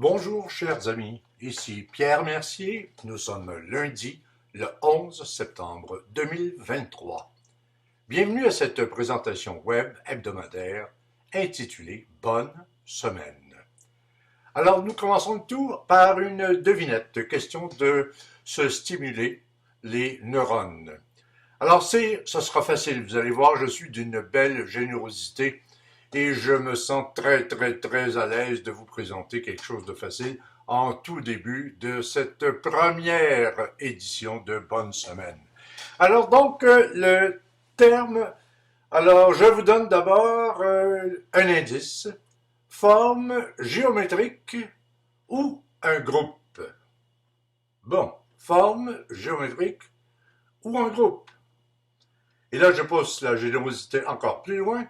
Bonjour chers amis, ici Pierre Mercier, nous sommes lundi le 11 septembre 2023. Bienvenue à cette présentation web hebdomadaire intitulée Bonne semaine. Alors nous commençons le tour par une devinette, question de se stimuler les neurones. Alors ce sera facile, vous allez voir, je suis d'une belle générosité et je me sens très à l'aise de vous présenter quelque chose de facile en tout début de cette première édition de Bonne Semaine. Alors donc, le terme, alors je vous donne d'abord un indice, forme géométrique ou un groupe. Bon, forme géométrique ou un groupe. Et là, je pousse la générosité encore plus loin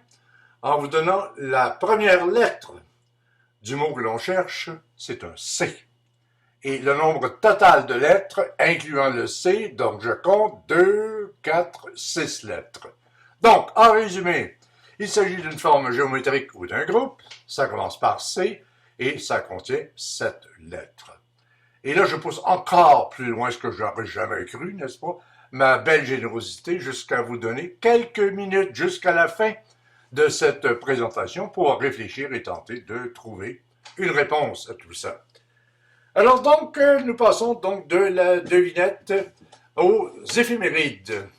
en vous donnant la première lettre du mot que l'on cherche, c'est un C. Et le nombre total de lettres, incluant le C, donc je compte 2, 4, 6 lettres. Donc, en résumé, il s'agit d'une forme géométrique ou d'un groupe, ça commence par C, et ça contient 7 lettres. Et là, je pousse encore plus loin ce que j'aurais jamais cru, n'est-ce pas? Ma belle générosité jusqu'à vous donner quelques minutes jusqu'à la fin de cette présentation pour réfléchir et tenter de trouver une réponse à tout ça. Alors donc, nous passons donc de la devinette aux éphémérides.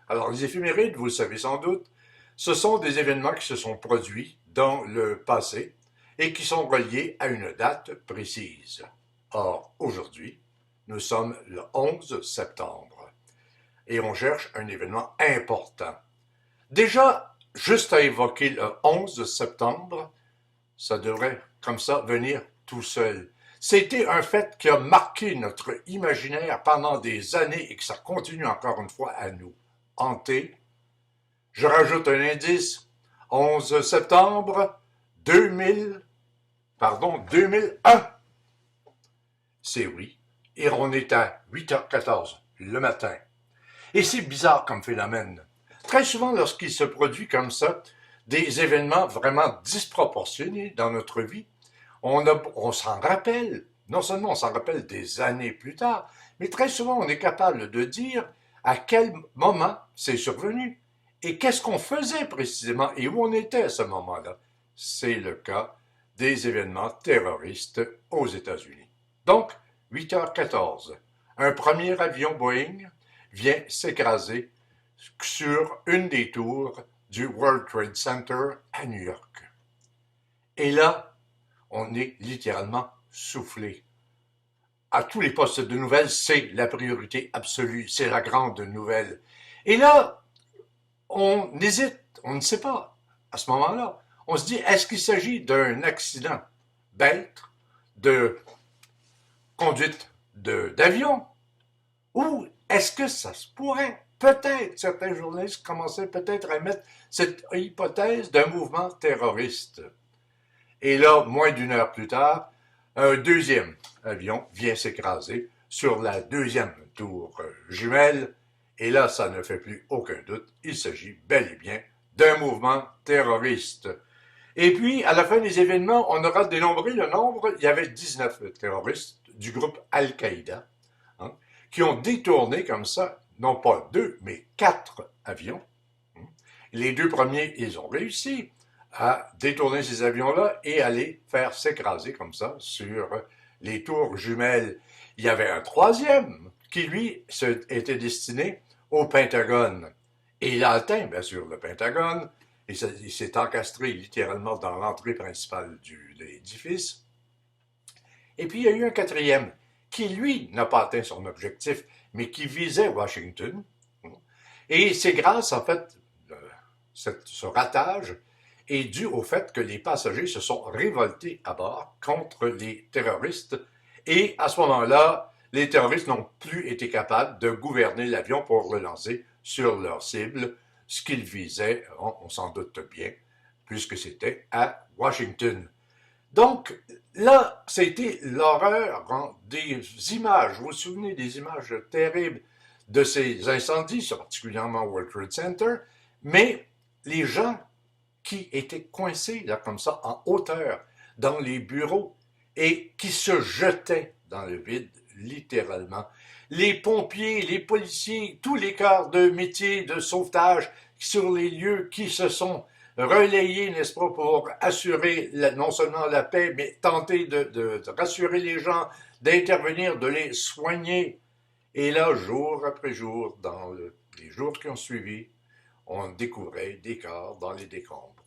Alors les éphémérides, vous le savez sans doute, ce sont des événements qui se sont produits dans le passé et qui sont reliés à une date précise. Or, aujourd'hui, nous sommes le 11 septembre et on cherche un événement important. Déjà, juste à évoquer le 11 septembre, ça devrait, comme ça, venir tout seul. C'était un fait qui a marqué notre imaginaire pendant des années et que ça continue encore une fois à nous hanter. Je rajoute un indice, 11 septembre 2001. C'est oui, et on est à 8h14 le matin. Et c'est bizarre comme phénomène. Très souvent, lorsqu'il se produit comme ça, des événements vraiment disproportionnés dans notre vie, on s'en rappelle. Non seulement on s'en rappelle des années plus tard, mais très souvent on est capable de dire à quel moment c'est survenu et qu'est-ce qu'on faisait précisément et où on était à ce moment-là. C'est le cas des événements terroristes aux États-Unis. Donc, 8h14, un premier avion Boeing vient s'écraser sur une des tours du World Trade Center à New York. Et là, on est littéralement soufflé. À tous les postes de nouvelles, c'est la priorité absolue, c'est la grande nouvelle. Et là, on hésite, on ne sait pas. À ce moment-là, on se dit, est-ce qu'il s'agit d'un accident bête de conduite d'avion? Ou est-ce que ça se pourrait? Peut-être, certains journalistes commençaient peut-être à mettre cette hypothèse d'un mouvement terroriste. Et là, moins d'une heure plus tard, un deuxième avion vient s'écraser sur la deuxième tour jumelle. Et là, ça ne fait plus aucun doute, il s'agit bel et bien d'un mouvement terroriste. Et puis, à la fin des événements, on aura dénombré le nombre, il y avait 19 terroristes du groupe Al-Qaïda, hein, qui ont détourné comme ça, non pas 2, mais 4 avions. Les 2 premiers, ils ont réussi à détourner ces avions-là et à les faire s'écraser comme ça sur les tours jumelles. Il y avait un troisième qui, lui, était destiné au Pentagone. Et il a atteint, bien sûr, le Pentagone. Et il s'est encastré littéralement dans l'entrée principale de l'édifice. Et puis, il y a eu un quatrième qui, lui, n'a pas atteint son objectif, mais qui visait Washington. Et c'est grâce, en fait, ce ratage est dû au fait que les passagers se sont révoltés à bord contre les terroristes. Et à ce moment-là, les terroristes n'ont plus été capables de gouverner l'avion pour le lancer sur leur cible, ce qu'ils visaient, on s'en doute bien, puisque c'était à Washington. Donc, là, c'était l'horreur des images. Vous vous souvenez des images terribles de ces incendies, particulièrement au World Trade Center, mais les gens qui étaient coincés, là, comme ça, en hauteur, dans les bureaux, et qui se jetaient dans le vide, littéralement. Les pompiers, les policiers, tous les corps de métier de sauvetage sur les lieux qui se sont relayés, n'est-ce pas, pour assurer non seulement la paix, mais tenter de rassurer les gens, d'intervenir, de les soigner. Et là, jour après jour, dans les jours qui ont suivi, on découvrait des corps dans les décombres.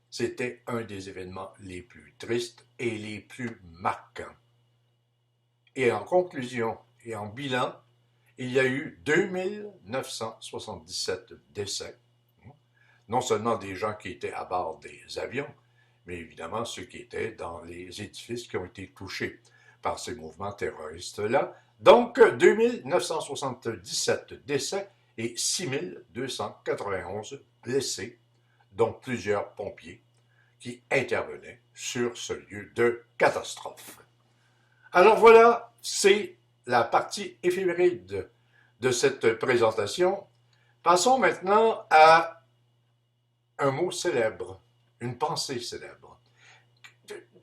C'était un des événements les plus tristes et les plus marquants. Et en conclusion et en bilan, il y a eu 2977 décès, non seulement des gens qui étaient à bord des avions, mais évidemment ceux qui étaient dans les édifices qui ont été touchés par ces mouvements terroristes-là. Donc, 2977 décès et 6291 blessés, dont plusieurs pompiers qui intervenaient sur ce lieu de catastrophe. Alors voilà, c'est la partie éphéméride de cette présentation. Passons maintenant à un mot célèbre, une pensée célèbre.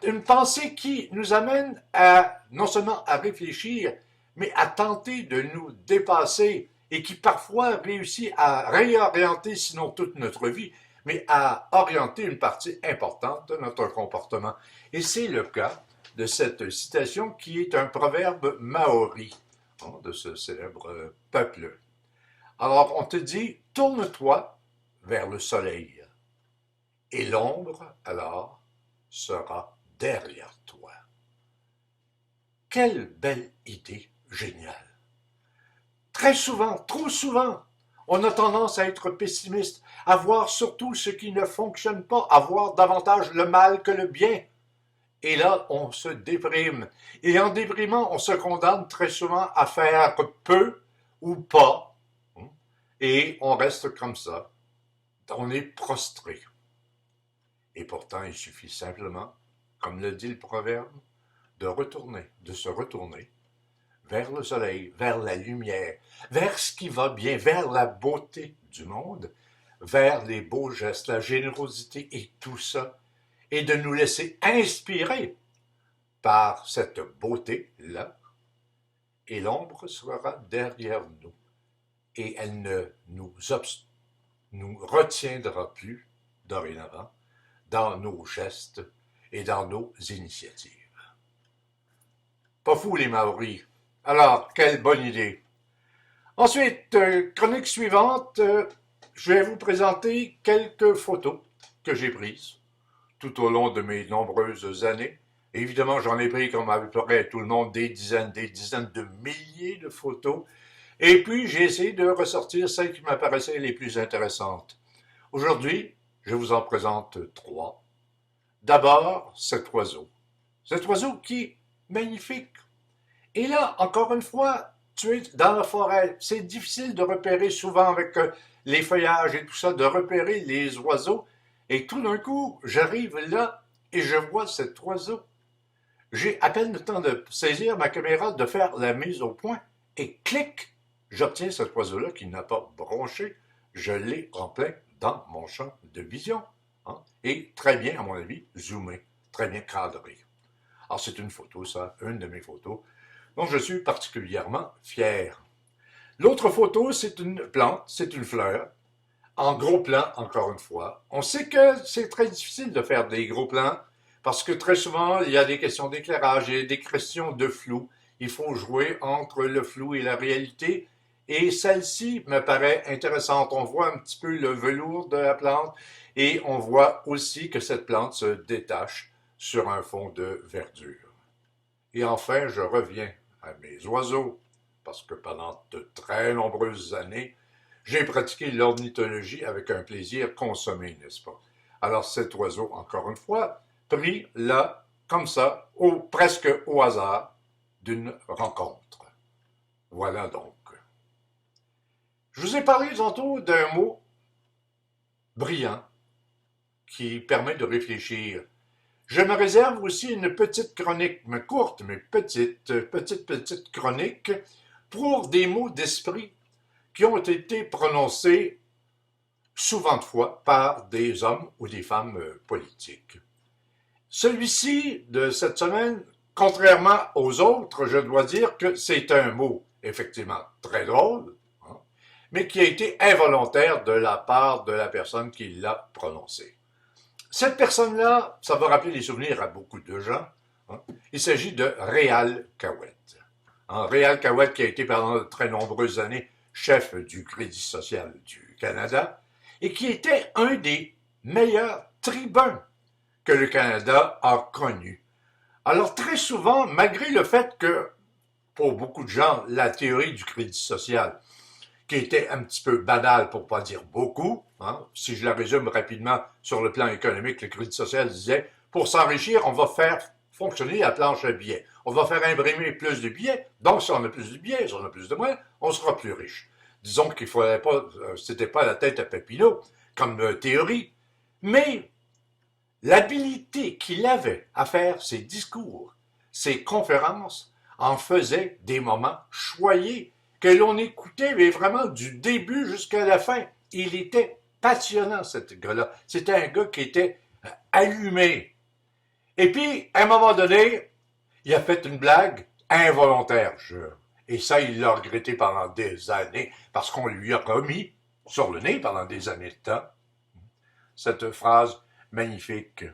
Une pensée qui nous amène à non seulement à réfléchir, mais à tenter de nous dépasser et qui parfois réussit à réorienter, sinon toute notre vie, mais à orienter une partie importante de notre comportement. Et c'est le cas de cette citation qui est un proverbe maori, de ce célèbre peuple. Alors on te dit, tourne-toi vers le soleil, et l'ombre alors sera derrière toi. Quelle belle idée géniale! Très souvent, trop souvent, on a tendance à être pessimiste, à voir surtout ce qui ne fonctionne pas, à voir davantage le mal que le bien. Et là, on se déprime. Et en déprimant, on se condamne très souvent à faire peu ou pas. Et on reste comme ça. On est prostré. Et pourtant, il suffit simplement, comme le dit le proverbe, de se retourner vers le soleil, vers la lumière, vers ce qui va bien, vers la beauté du monde, vers les beaux gestes, la générosité et tout ça, et de nous laisser inspirer par cette beauté-là, et l'ombre sera derrière nous, et elle ne nous retiendra plus dorénavant dans nos gestes et dans nos initiatives. Pas fou les Maoris. Alors, quelle bonne idée. Ensuite, chronique suivante, je vais vous présenter quelques photos que j'ai prises tout au long de mes nombreuses années. Évidemment, j'en ai pris, comme à peu près tout le monde, des dizaines de milliers de photos. Et puis, j'ai essayé de ressortir celles qui m'apparaissaient les plus intéressantes. Aujourd'hui, je vous en présente 3. D'abord, cet oiseau. Cet oiseau qui est magnifique. Et là, encore une fois, tu es dans la forêt. C'est difficile de repérer souvent avec les feuillages et tout ça, de repérer les oiseaux. Et tout d'un coup, j'arrive là et je vois cet oiseau. J'ai à peine le temps de saisir ma caméra, de faire la mise au point, et clic, j'obtiens cet oiseau-là qui n'a pas bronché. Je l'ai en plein dans mon champ de vision. Et très bien, à mon avis, zoomé, très bien cadré. Alors, c'est une photo, ça, une de mes photos, dont je suis particulièrement fier. L'autre photo, c'est une plante, c'est une fleur, en gros plan, encore une fois. On sait que c'est très difficile de faire des gros plans, parce que très souvent, il y a des questions d'éclairage, il y a des questions de flou. Il faut jouer entre le flou et la réalité, et celle-ci me paraît intéressante. On voit un petit peu le velours de la plante, et on voit aussi que cette plante se détache sur un fond de verdure. Et enfin, je reviens à mes oiseaux, parce que pendant de très nombreuses années, j'ai pratiqué l'ornithologie avec un plaisir consommé, n'est-ce pas? Alors cet oiseau, encore une fois, pris là, comme ça, presque au hasard, d'une rencontre. Voilà donc. Je vous ai parlé tantôt d'un mot brillant qui permet de réfléchir. Je me réserve aussi une petite chronique, mais courte, mais petite chronique, pour des mots d'esprit qui ont été prononcés souvent de fois par des hommes ou des femmes politiques. Celui-ci, de cette semaine, contrairement aux autres, je dois dire que c'est un mot effectivement très drôle, hein, mais qui a été involontaire de la part de la personne qui l'a prononcé. Cette personne-là, ça va rappeler les souvenirs à beaucoup de gens. Hein. Il s'agit de Réal Cahouette. Hein, Réal Cahouette qui a été pendant de très nombreuses années chef du Crédit social du Canada et qui était un des meilleurs tribuns que le Canada a connu. Alors très souvent, malgré le fait que, pour beaucoup de gens, la théorie du crédit social, qui était un petit peu banale pour pas dire beaucoup, hein, si je la résume rapidement sur le plan économique, le crédit social disait, pour s'enrichir, on va faire fonctionner la planche à billets. On va faire imprimer plus de billets, donc si on a plus de billets, si on a plus de moyens, on sera plus riche. Disons qu'il fallait pas, c'était pas la tête à Papineau comme théorie, mais l'habilité qu'il avait à faire ses discours, ses conférences, en faisait des moments choyés que l'on écoutait mais vraiment du début jusqu'à la fin. Il était passionnant, cet gars-là. C'était un gars qui était allumé. Et puis, à un moment donné, il a fait une blague involontaire, et ça, il l'a regretté pendant des années, parce qu'on lui a remis sur le nez pendant des années de temps cette phrase magnifique.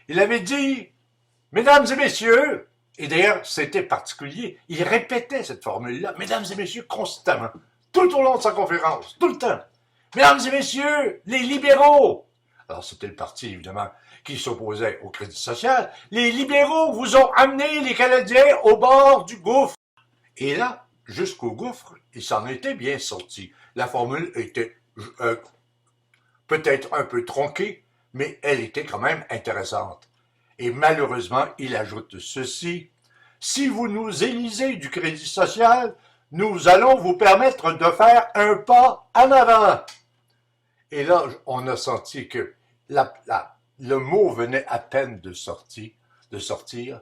Il avait dit, « Mesdames et messieurs », et d'ailleurs, c'était particulier, il répétait cette formule-là, « Mesdames et messieurs » constamment, tout au long de sa conférence, tout le temps. « Mesdames et messieurs, les libéraux », alors c'était le parti, évidemment, qui s'opposait au crédit social, « Les libéraux vous ont amené les Canadiens au bord du gouffre. » Et là, jusqu'au gouffre, il s'en était bien sorti. La formule était peut-être un peu tronquée, mais elle était quand même intéressante. Et malheureusement, il ajoute ceci. Si vous nous élisez du crédit social, nous allons vous permettre de faire un pas en avant. Et là, on a senti que le mot venait à peine de sortir,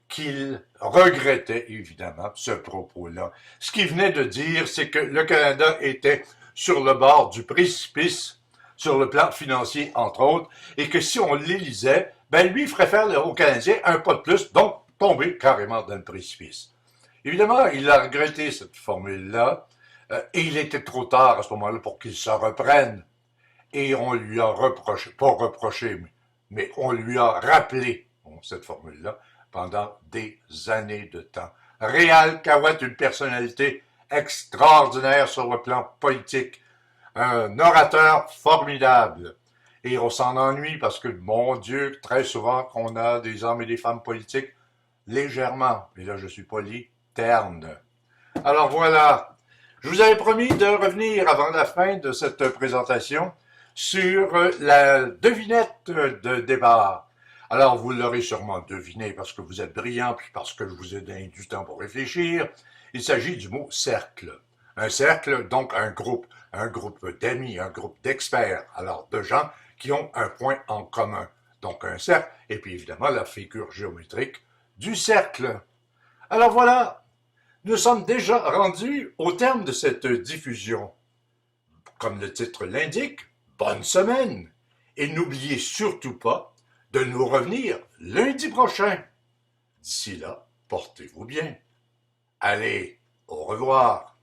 qu'il regrettait évidemment ce propos-là. Ce qu'il venait de dire, c'est que le Canada était sur le bord du précipice, sur le plan financier entre autres, et que si on l'élisait, ben lui ferait faire aux Canadiens un pas de plus, donc tomber carrément dans le précipice. Évidemment, il a regretté cette formule-là, et il était trop tard à ce moment-là pour qu'il se reprenne. Et on lui a reproché, pas reproché, mais on lui a rappelé cette formule-là pendant des années de temps. Réal Cahouette, une personnalité extraordinaire sur le plan politique, un orateur formidable. Et on s'en ennuie parce que, mon Dieu, très souvent qu'on a des hommes et des femmes politiques légèrement, et là je suis poli, ternes. Alors voilà, je vous avais promis de revenir avant la fin de cette présentation sur la devinette de débat. Alors, vous l'aurez sûrement deviné parce que vous êtes brillant, puis parce que je vous ai donné du temps pour réfléchir. Il s'agit du mot cercle. Un cercle, donc un groupe d'amis, un groupe d'experts, alors de gens qui ont un point en commun. Donc un cercle, et puis évidemment la figure géométrique du cercle. Alors voilà, nous sommes déjà rendus au terme de cette diffusion. Comme le titre l'indique, bonne semaine! Et n'oubliez surtout pas de nous revenir lundi prochain. D'ici là, portez-vous bien. Allez, au revoir!